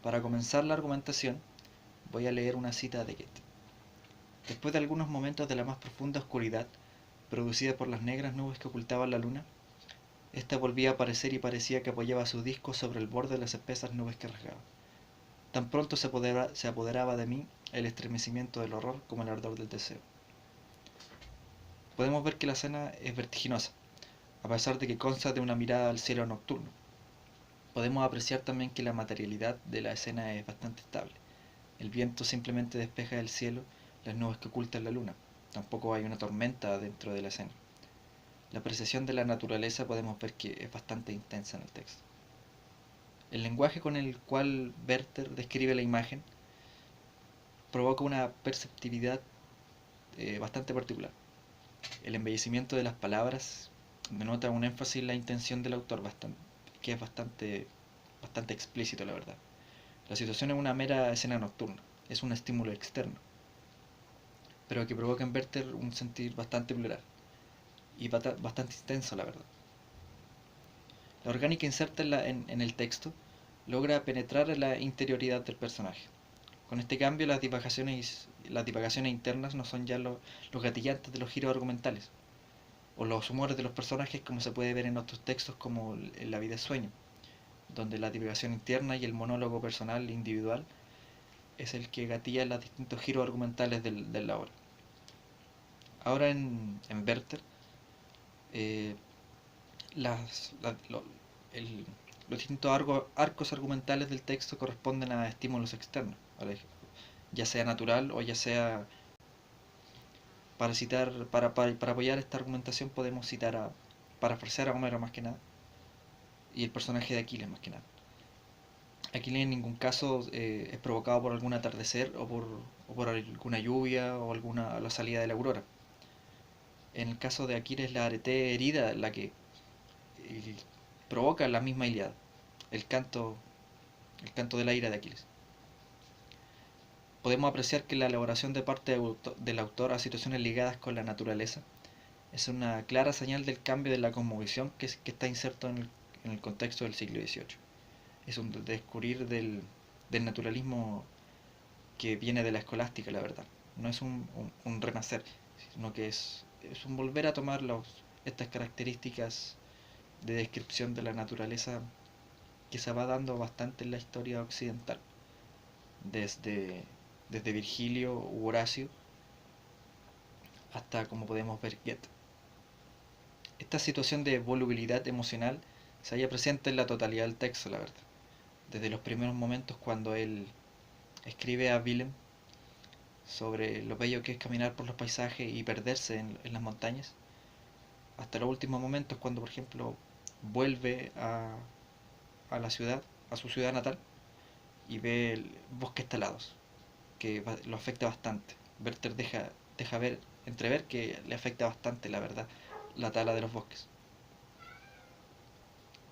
Para comenzar la argumentación, voy a leer una cita de Goethe. Después de algunos momentos de la más profunda oscuridad, producida por las negras nubes que ocultaban la luna, ésta volvía a aparecer y parecía que apoyaba su disco sobre el borde de las espesas nubes que rasgaba. Tan pronto se apoderaba de mí el estremecimiento del horror como el ardor del deseo. Podemos ver que la escena es vertiginosa, a pesar de que consta de una mirada al cielo nocturno. Podemos apreciar también que la materialidad de la escena es bastante estable. El viento simplemente despeja del cielo las nubes que ocultan la luna. Tampoco hay una tormenta dentro de la escena. La apreciación de la naturaleza podemos ver que es bastante intensa en el texto. El lenguaje con el cual Werther describe la imagen provoca una perceptividad bastante particular. El embellecimiento de las palabras denota un énfasis en la intención del autor que es bastante explícito, la verdad. La situación es una mera escena nocturna, es un estímulo externo, pero que provoca en Werther un sentir bastante plural y bastante intenso, la verdad. La orgánica inserta en el texto logra penetrar en la interioridad del personaje. Con este cambio, las divagaciones internas no son ya los gatillantes de los giros argumentales, o los humores de los personajes, como se puede ver en otros textos como en La vida es sueño, donde la divagación interna y el monólogo personal individual es el que gatilla los distintos giros argumentales de la obra. Ahora en Werther, eh, las, la- lo- los distintos arcos argumentales del texto corresponden a estímulos externos, ¿vale? Ya sea natural o ya sea para citar, para apoyar esta argumentación podemos parafrasear a Homero más que nada, y el personaje de Aquiles más que nada. Aquiles en ningún caso es provocado por algún atardecer o por alguna lluvia o la salida de la aurora. En el caso de Aquiles, la arete herida la que eh, provoca la misma Ilíada, el canto, el canto de la ira de Aquiles. Podemos apreciar que la elaboración de parte del autor a situaciones ligadas con la naturaleza es una clara señal del cambio de la cosmovisión que está inserto en el contexto del siglo XVIII. Es un descubrir del naturalismo que viene de la escolástica, la verdad. No es un renacer, sino que es un volver a tomar estas características de descripción de la naturaleza que se va dando bastante en la historia occidental, desde, desde Virgilio u Horacio hasta, como podemos ver, Goethe. Esta situación de volubilidad emocional se halla presente en la totalidad del texto, la verdad. Desde los primeros momentos cuando él escribe a Willem sobre lo bello que es caminar por los paisajes y perderse en las montañas, hasta los últimos momentos cuando, por ejemplo, vuelve a la ciudad, a su ciudad natal, y ve bosques talados, que lo afecta bastante. Werther deja entrever que le afecta bastante, la verdad, la tala de los bosques.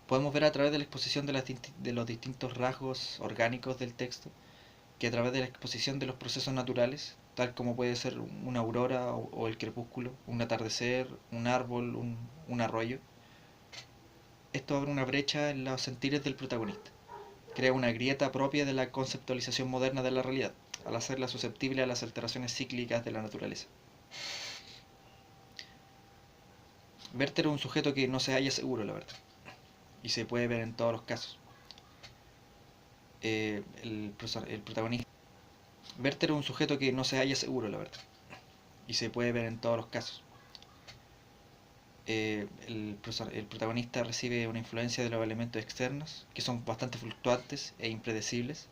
Podemos ver a través de la exposición de los distintos rasgos orgánicos del texto, que a través de la exposición de los procesos naturales, tal como puede ser una aurora o el crepúsculo, un atardecer, un árbol, un arroyo, esto abre una brecha en los sentires del protagonista. Crea una grieta propia de la conceptualización moderna de la realidad, al hacerla susceptible a las alteraciones cíclicas de la naturaleza. Werther es un sujeto que no se halla seguro, la verdad, y se puede ver en todos los casos. El protagonista. Werther es un sujeto que no se halla seguro, la verdad, y se puede ver en todos los casos. El protagonista recibe una influencia de los elementos externos, que son bastante fluctuantes e impredecibles,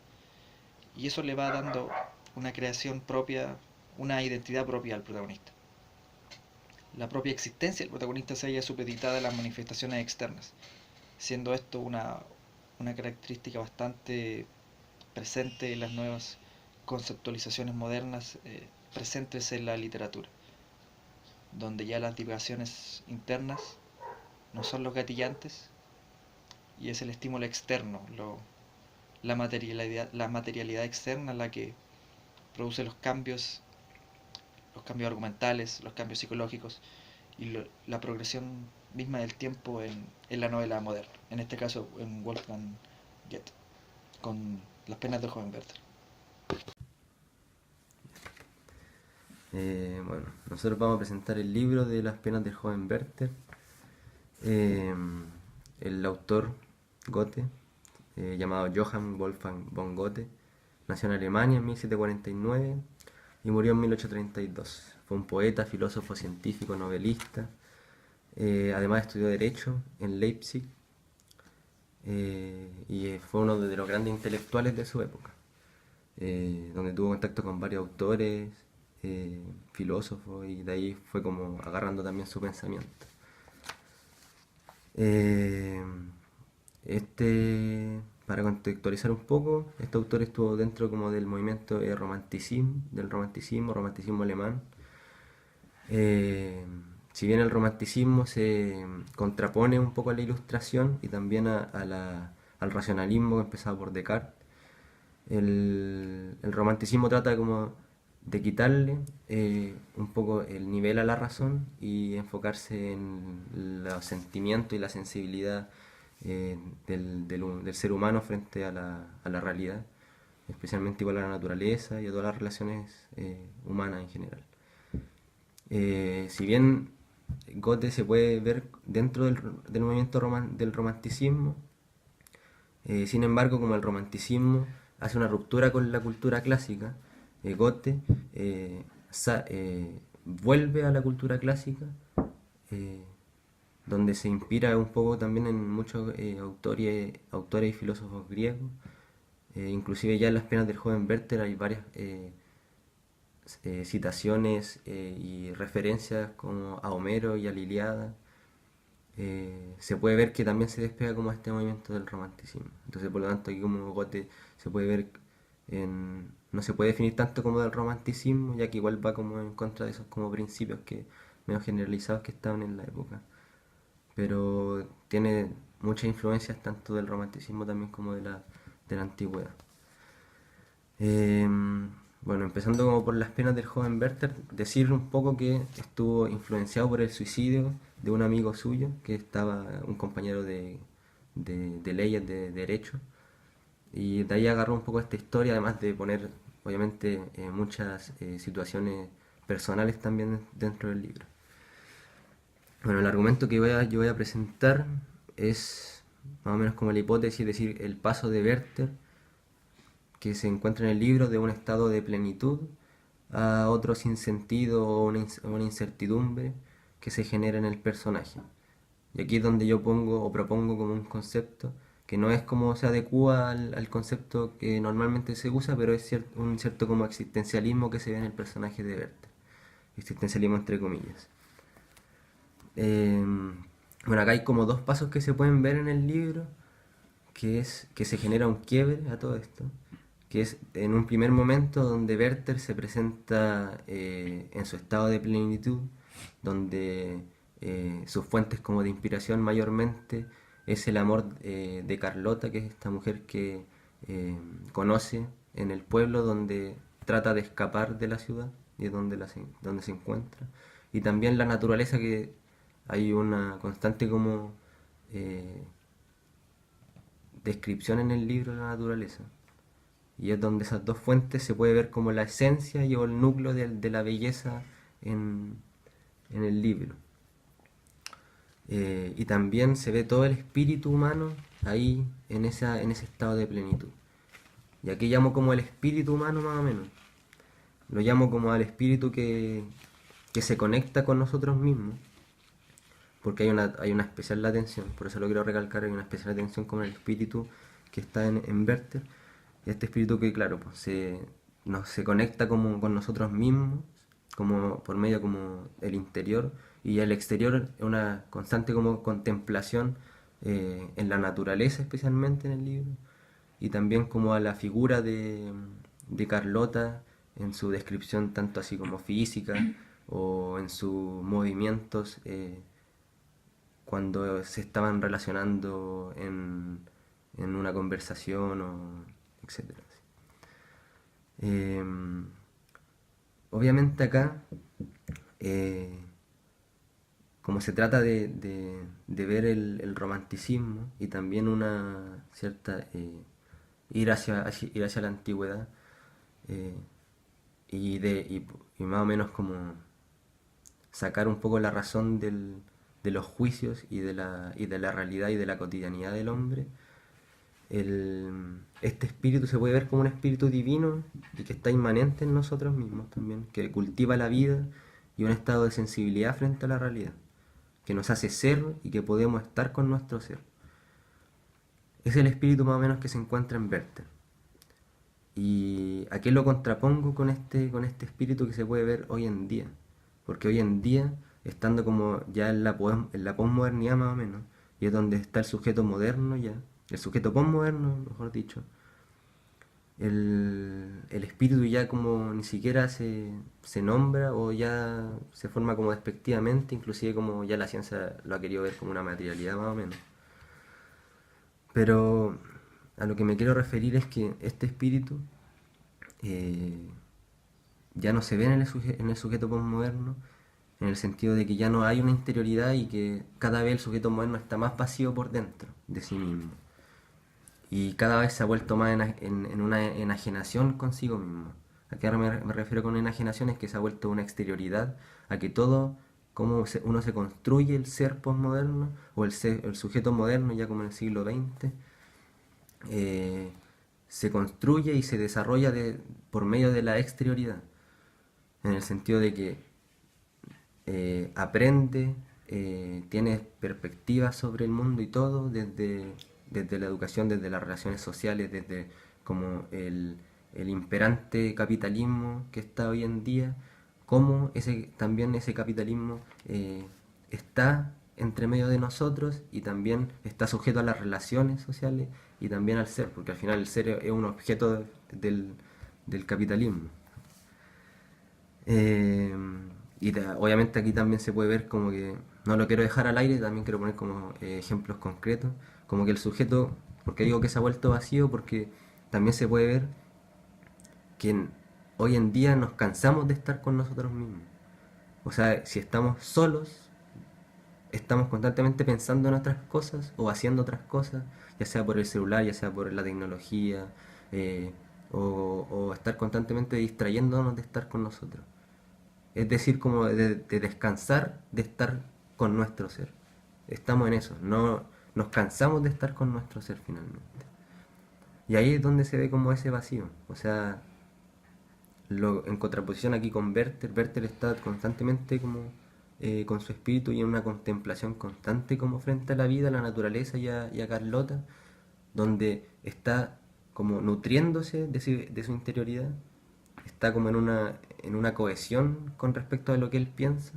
y eso le va dando una creación propia, una identidad propia al protagonista. La propia existencia del protagonista se halla supeditada a las manifestaciones externas, siendo esto una característica bastante presente en las nuevas conceptualizaciones modernas presentes en la literatura, donde ya las divagaciones internas no son los gatillantes y es el estímulo externo, la materialidad externa la que produce los cambios argumentales, los cambios psicológicos y la progresión misma del tiempo en la novela moderna, en este caso en Wolfgang Goethe, con Las penas del joven Werther. Bueno, nosotros vamos a presentar el libro de las penas del joven Werther. El autor Goethe, llamado Johann Wolfgang von Goethe, nació en Alemania en 1749 y murió en 1832. Fue un poeta, filósofo, científico, novelista. Además estudió Derecho en Leipzig y fue uno de los grandes intelectuales de su época, donde tuvo contacto con varios autores, filósofos, y de ahí fue como agarrando también su pensamiento. Eh, para contextualizar un poco, este autor estuvo dentro como del movimiento romanticismo alemán. Si bien el romanticismo se contrapone un poco a la ilustración y también al racionalismo empezado por Descartes, el romanticismo trata como de quitarle un poco el nivel a la razón y enfocarse en los sentimientos y la sensibilidad del ser humano frente a la realidad, especialmente igual a la naturaleza y a todas las relaciones humanas en general. Si bien Goethe se puede ver dentro del movimiento del romanticismo, sin embargo, como el romanticismo hace una ruptura con la cultura clásica, Goethe vuelve a la cultura clásica, eh, donde se inspira un poco también en muchos autores y filósofos griegos. Inclusive ya en las penas del joven Werther hay varias citaciones y referencias como a Homero y a la Ilíada. Se puede ver que también se despega como este movimiento del romanticismo. Entonces, por lo tanto, aquí como Goethe se puede ver no se puede definir tanto como del romanticismo, ya que igual va como en contra de esos como principios que medio generalizados que estaban en la época. Pero tiene muchas influencias tanto del romanticismo también como de la antigüedad. Bueno, empezando como por las penas del joven Werther, decir un poco que estuvo influenciado por el suicidio de un amigo suyo, que estaba un compañero de leyes, de derecho, y de ahí agarró un poco esta historia, además de poner, obviamente, muchas situaciones personales también dentro del libro. Bueno, el argumento que yo voy a presentar es más o menos como la hipótesis, es decir, el paso de Werther que se encuentra en el libro de un estado de plenitud a otro sinsentido o una incertidumbre que se genera en el personaje. Y aquí es donde yo pongo o propongo como un concepto que no es como se adecua al concepto que normalmente se usa, pero es un cierto como existencialismo que se ve en el personaje de Werther. Existencialismo entre comillas. Eh, bueno, acá hay como dos pasos que se pueden ver en el libro, que es que se genera un quiebre a todo esto, que es en un primer momento donde Werther se presenta en su estado de plenitud, donde sus fuentes como de inspiración mayormente es el amor de Carlota, que es esta mujer que conoce en el pueblo donde trata de escapar de la ciudad y es donde se encuentra. Y también la naturaleza, que hay una constante como descripción en el libro de la naturaleza. Y es donde esas dos fuentes se puede ver como la esencia y el núcleo de la belleza en el libro. Y también se ve todo el espíritu humano ahí en ese estado de plenitud. Y aquí llamo como el espíritu humano más o menos. Lo llamo como al espíritu que se conecta con nosotros mismos. Porque hay una especial atención, por eso lo quiero recalcar, hay una especial atención con el espíritu que está en Werther. Y este espíritu que, claro, pues se conecta como con nosotros mismos, como por medio como el interior, y el exterior es una constante como contemplación en la naturaleza, especialmente en el libro, y también como a la figura de Carlota en su descripción tanto así como física o en sus movimientos cuando se estaban relacionando en una conversación o etcétera. Eh, Obviamente acá, eh, como se trata de ver el romanticismo y también una cierta ir hacia la antigüedad, eh, y más o menos como sacar un poco la razón de los juicios y de la realidad y de la cotidianidad del hombre. Este espíritu se puede ver como un espíritu divino y que está inmanente en nosotros mismos también, que cultiva la vida y un estado de sensibilidad frente a la realidad, que nos hace ser y que podemos estar con nuestro ser. Es el espíritu más o menos que se encuentra en Werther. ¿Y a qué lo contrapongo con este espíritu que se puede ver hoy en día? Porque hoy en día, estando como ya en la posmodernidad más o menos, y es donde está el sujeto moderno ya, el sujeto posmoderno, mejor dicho, el espíritu ya como ni siquiera se nombra o ya se forma como despectivamente, inclusive como ya la ciencia lo ha querido ver como una materialidad más o menos. Pero a lo que me quiero referir es que este espíritu eh, ya no se ve en el sujeto postmoderno, en el sentido de que ya no hay una interioridad y que cada vez el sujeto moderno está más vacío por dentro de sí mismo. Y cada vez se ha vuelto más en una enajenación consigo mismo. ¿A qué ahora me refiero con enajenación? Es que se ha vuelto una exterioridad, a que todo, uno se construye el ser postmoderno o el sujeto moderno ya como en el siglo XX, eh, se construye y se desarrolla por medio de la exterioridad, en el sentido de que aprende, tiene perspectivas sobre el mundo y todo, desde la educación, desde las relaciones sociales, desde como el imperante capitalismo que está hoy en día, cómo también ese capitalismo está entre medio de nosotros y también está sujeto a las relaciones sociales y también al ser, porque al final el ser es un objeto del capitalismo. Eh, Obviamente aquí también se puede ver como que, no lo quiero dejar al aire, también quiero poner como ejemplos concretos, como que el sujeto, porque digo que se ha vuelto vacío, porque también se puede ver que hoy en día nos cansamos de estar con nosotros mismos. O sea, si estamos solos, estamos constantemente pensando en otras cosas o haciendo otras cosas, ya sea por el celular, ya sea por la tecnología, eh, o estar constantemente distrayéndonos de estar con nosotros. Es decir, como de descansar de estar con nuestro ser. Estamos en eso, no nos cansamos de estar con nuestro ser finalmente. Y ahí es donde se ve como ese vacío. O sea, en contraposición aquí con Werther, Werther está constantemente como con su espíritu y en una contemplación constante como frente a la vida, a la naturaleza y a Carlota, donde está como nutriéndose de su interioridad, está como en una cohesión con respecto a lo que él piensa,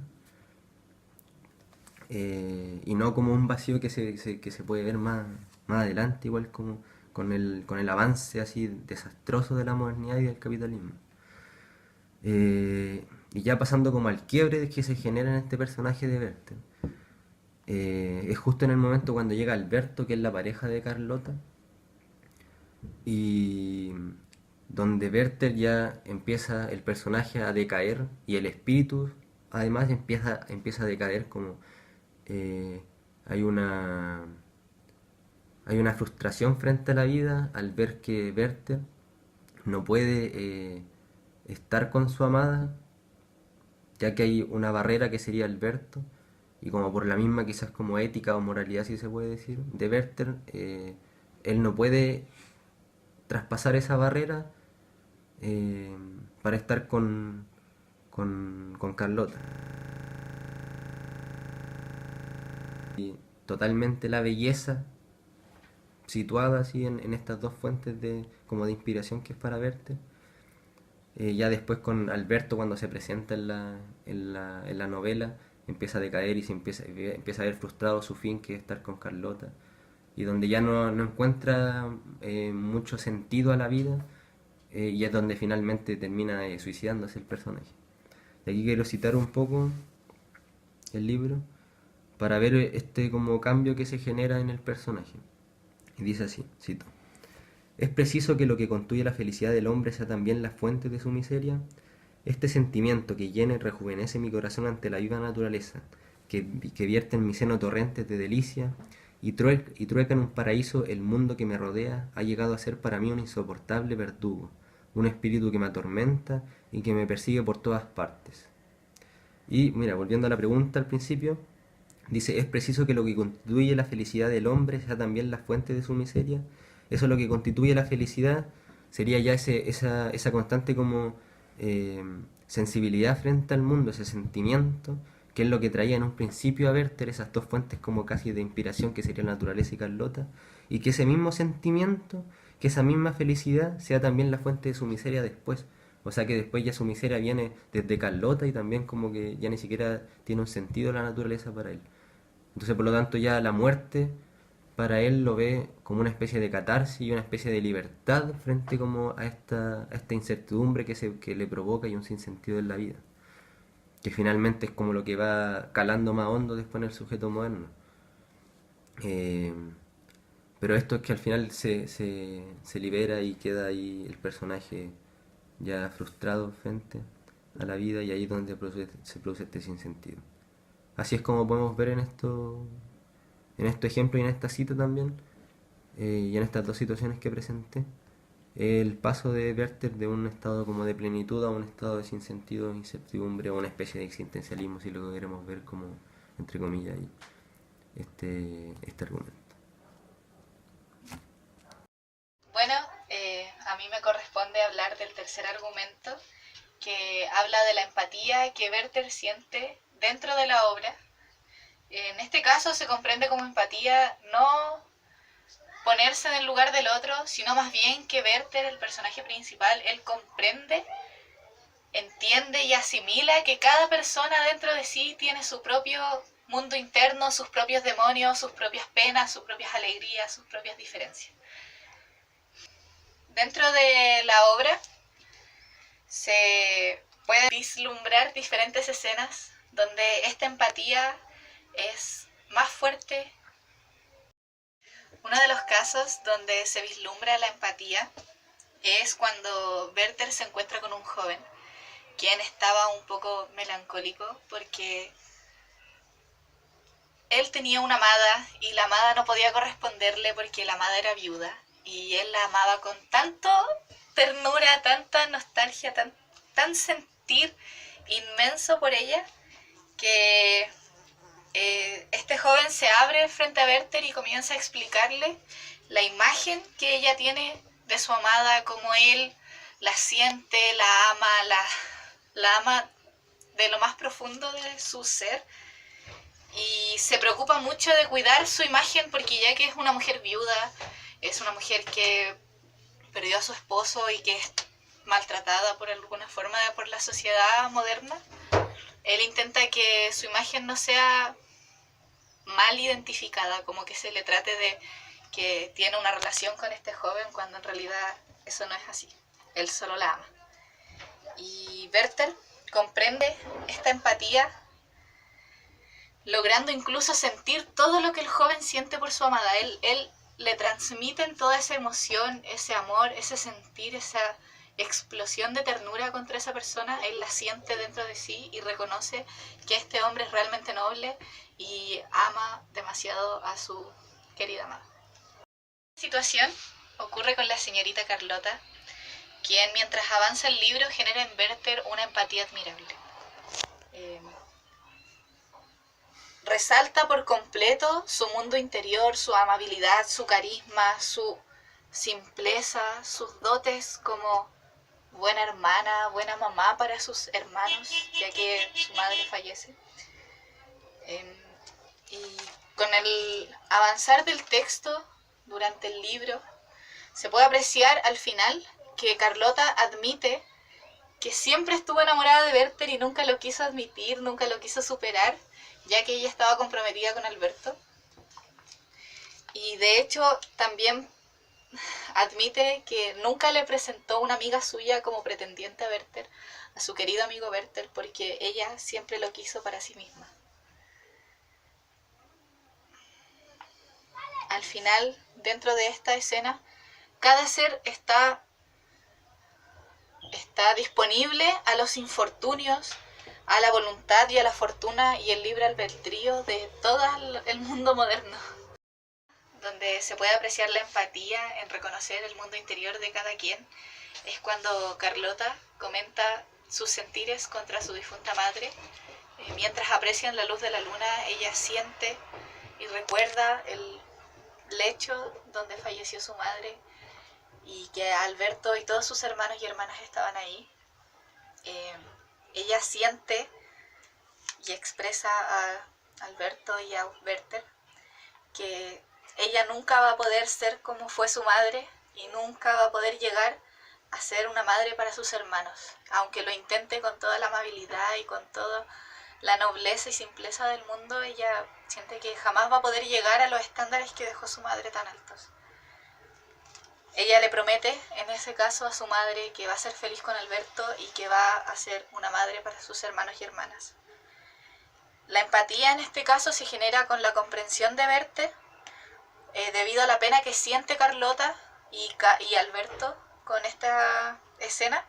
y no como un vacío que se puede ver más adelante, igual como con el avance así desastroso de la modernidad y del capitalismo. Y ya pasando como al quiebre que se genera en este personaje de Werther. Es justo en el momento cuando llega Alberto, que es la pareja de Carlota, y donde Werther ya empieza el personaje a decaer y el espíritu además empieza a decaer como eh, hay una hay una frustración frente a la vida al ver que Werther no puede estar con su amada, ya que hay una barrera que sería Alberto, y como por la misma quizás como ética o moralidad si se puede decir, de Werther, él no puede traspasar esa barrera eh, para estar con Carlota. Y totalmente la belleza situada así en estas dos fuentes como de inspiración que es para Werther. Ya después con Alberto cuando se presenta en la novela empieza a decaer y empieza a ver frustrado su fin que es estar con Carlota y donde ya no encuentra mucho sentido a la vida, y es donde finalmente termina suicidándose el personaje. Y aquí quiero citar un poco el libro para ver este como cambio que se genera en el personaje. Y dice así, cito: ¿es preciso que lo que construye la felicidad del hombre sea también la fuente de su miseria? Este sentimiento que llena y rejuvenece mi corazón ante la viva naturaleza, que vierte en mi seno torrentes de delicia, y trueca en un paraíso el mundo que me rodea, ha llegado a ser para mí un insoportable verdugo, un espíritu que me atormenta y que me persigue por todas partes. Y mira, volviendo a la pregunta al principio, dice, ¿es preciso que lo que constituye la felicidad del hombre sea también la fuente de su miseria? Eso es lo que constituye la felicidad, sería ya esa constante como eh, sensibilidad frente al mundo, ese sentimiento, que es lo que traía en un principio a Werther, esas dos fuentes como casi de inspiración que sería la naturaleza y Carlota, y que ese mismo sentimiento, que esa misma felicidad sea también la fuente de su miseria después. O sea que después ya su miseria viene desde Carlota y también como que ya ni siquiera tiene un sentido la naturaleza para él. Entonces por lo tanto ya la muerte para él lo ve como una especie de catarsis y una especie de libertad frente como a esta incertidumbre que le provoca y un sinsentido en la vida. Que finalmente es como lo que va calando más hondo después en el sujeto moderno. Eh, pero esto es que al final se libera y queda ahí el personaje ya frustrado frente a la vida y ahí es donde se produce este sinsentido. Así es como podemos ver en este ejemplo y en esta cita también, y en estas dos situaciones que presenté, el paso de Werther de un estado como de plenitud a un estado de sinsentido, incertidumbre o una especie de existencialismo, si lo queremos ver como, entre comillas, este argumento. Bueno, a mí me corresponde hablar del tercer argumento, que habla de la empatía que Werther siente dentro de la obra. En este caso se comprende como empatía no ponerse en el lugar del otro, sino más bien que Werther, el personaje principal, él comprende, entiende y asimila que cada persona dentro de sí tiene su propio mundo interno, sus propios demonios, sus propias penas, sus propias alegrías, sus propias diferencias. Dentro de la obra se pueden vislumbrar diferentes escenas donde esta empatía es más fuerte. Uno de los casos donde se vislumbra la empatía es cuando Werther se encuentra con un joven, quien estaba un poco melancólico porque él tenía una amada y la amada no podía corresponderle porque la amada era viuda y él la amaba con tanto ternura, tanta nostalgia, tan sentir inmenso por ella que este joven se abre frente a Werther y comienza a explicarle la imagen que ella tiene de su amada, cómo él la siente, la ama, la ama de lo más profundo de su ser y se preocupa mucho de cuidar su imagen porque ya que es una mujer viuda, es una mujer que perdió a su esposo y que es maltratada por alguna forma por la sociedad moderna, él intenta que su imagen no sea mal identificada, como que se le trate de que tiene una relación con este joven cuando en realidad eso no es así, él solo la ama. Y Werther comprende esta empatía, logrando incluso sentir todo lo que el joven siente por su amada. Él le transmiten toda esa emoción, ese amor, ese sentir, esa explosión de ternura contra esa persona, él la siente dentro de sí y reconoce que este hombre es realmente noble y ama demasiado a su querida amada. Esta situación ocurre con la señorita Carlota, quien mientras avanza el libro genera en Werther una empatía admirable. Resalta por completo su mundo interior, su amabilidad, su carisma, su simpleza, sus dotes como buena hermana, buena mamá para sus hermanos, ya que su madre fallece. Y con el avanzar del texto durante el libro, se puede apreciar al final que Carlota admite que siempre estuvo enamorada de Werther y nunca lo quiso admitir, nunca lo quiso superar, ya que ella estaba comprometida con Alberto. Y de hecho también admite que nunca le presentó una amiga suya como pretendiente a Werther, a su querido amigo Werther, porque ella siempre lo quiso para sí misma. Al final, dentro de esta escena, cada ser está disponible a los infortunios, a la voluntad y a la fortuna y el libre albedrío de todo el mundo moderno. donde se puede apreciar la empatía en reconocer el mundo interior de cada quien, es cuando Carlota comenta sus sentires contra su difunta madre. Mientras aprecian la luz de la luna, ella siente y recuerda el lecho donde falleció su madre y que Alberto y todos sus hermanos y hermanas estaban ahí. Ella siente y expresa a Alberto y a Werther que ella nunca va a poder ser como fue su madre y nunca va a poder llegar a ser una madre para sus hermanos, aunque lo intente con toda la amabilidad y con toda la nobleza y simpleza del mundo. Ella siente que jamás va a poder llegar a los estándares que dejó su madre tan altos. Ella le promete, en ese caso, a su madre que va a ser feliz con Alberto y que va a ser una madre para sus hermanos y hermanas. La empatía en este caso se genera con la comprensión de Werther, debido a la pena que siente Carlota y Alberto con esta escena,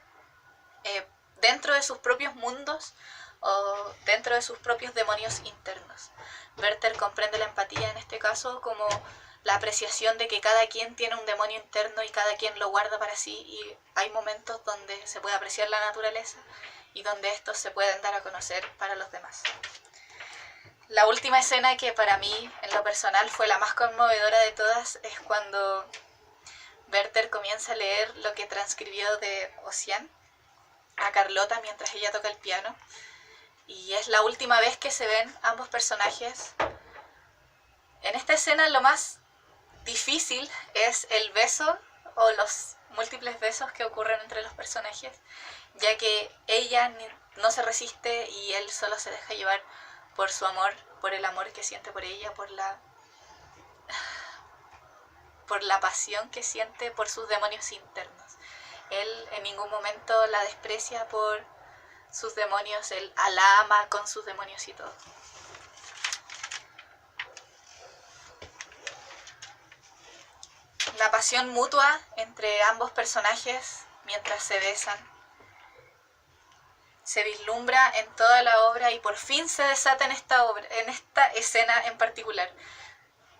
dentro de sus propios mundos o dentro de sus propios demonios internos. Werther comprende la empatía en este caso como la apreciación de que cada quien tiene un demonio interno y cada quien lo guarda para sí, y hay momentos donde se puede apreciar la naturaleza y donde estos se pueden dar a conocer para los demás. La última escena, que para mí en lo personal fue la más conmovedora de todas, es cuando Werther comienza a leer lo que transcribió de Ossian a Carlota mientras ella toca el piano, y es la última vez que se ven ambos personajes. En esta escena lo más difícil es el beso o los múltiples besos que ocurren entre los personajes, ya que ella no se resiste y él solo se deja llevar por su amor, por el amor que siente por ella, por la pasión que siente por sus demonios internos. Él en ningún momento la desprecia por sus demonios, él la ama con sus demonios y todo. La pasión mutua entre ambos personajes mientras se besan se vislumbra en toda la obra y por fin se desata en esta escena en particular.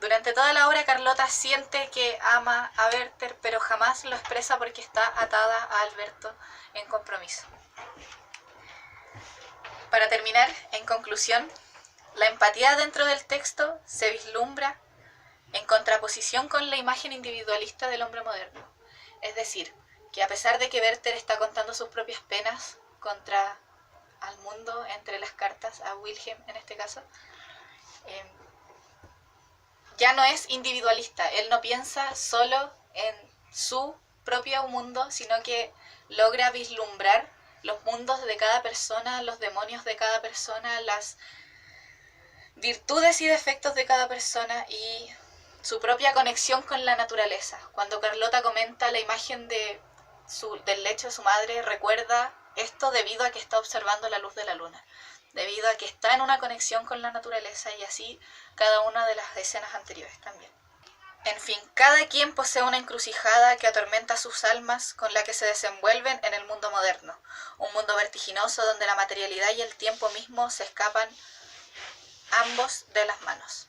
Durante toda la obra Carlota siente que ama a Werther, pero jamás lo expresa porque está atada a Alberto en compromiso. Para terminar, en conclusión, la empatía dentro del texto se vislumbra en contraposición con la imagen individualista del hombre moderno. Es decir, que a pesar de que Werther está contando sus propias penas contra al mundo entre las cartas, a Wilhelm en este caso, ya no es individualista. Él no piensa solo en su propio mundo, sino que logra vislumbrar los mundos de cada persona, los demonios de cada persona, las virtudes y defectos de cada persona y su propia conexión con la naturaleza. Cuando Carlota comenta la imagen del lecho de su madre, recuerda esto debido a que está observando la luz de la luna, debido a que está en una conexión con la naturaleza, y así cada una de las escenas anteriores también. En fin, cada quien posee una encrucijada que atormenta sus almas, con la que se desenvuelven en el mundo moderno, un mundo vertiginoso donde la materialidad y el tiempo mismo se escapan ambos de las manos.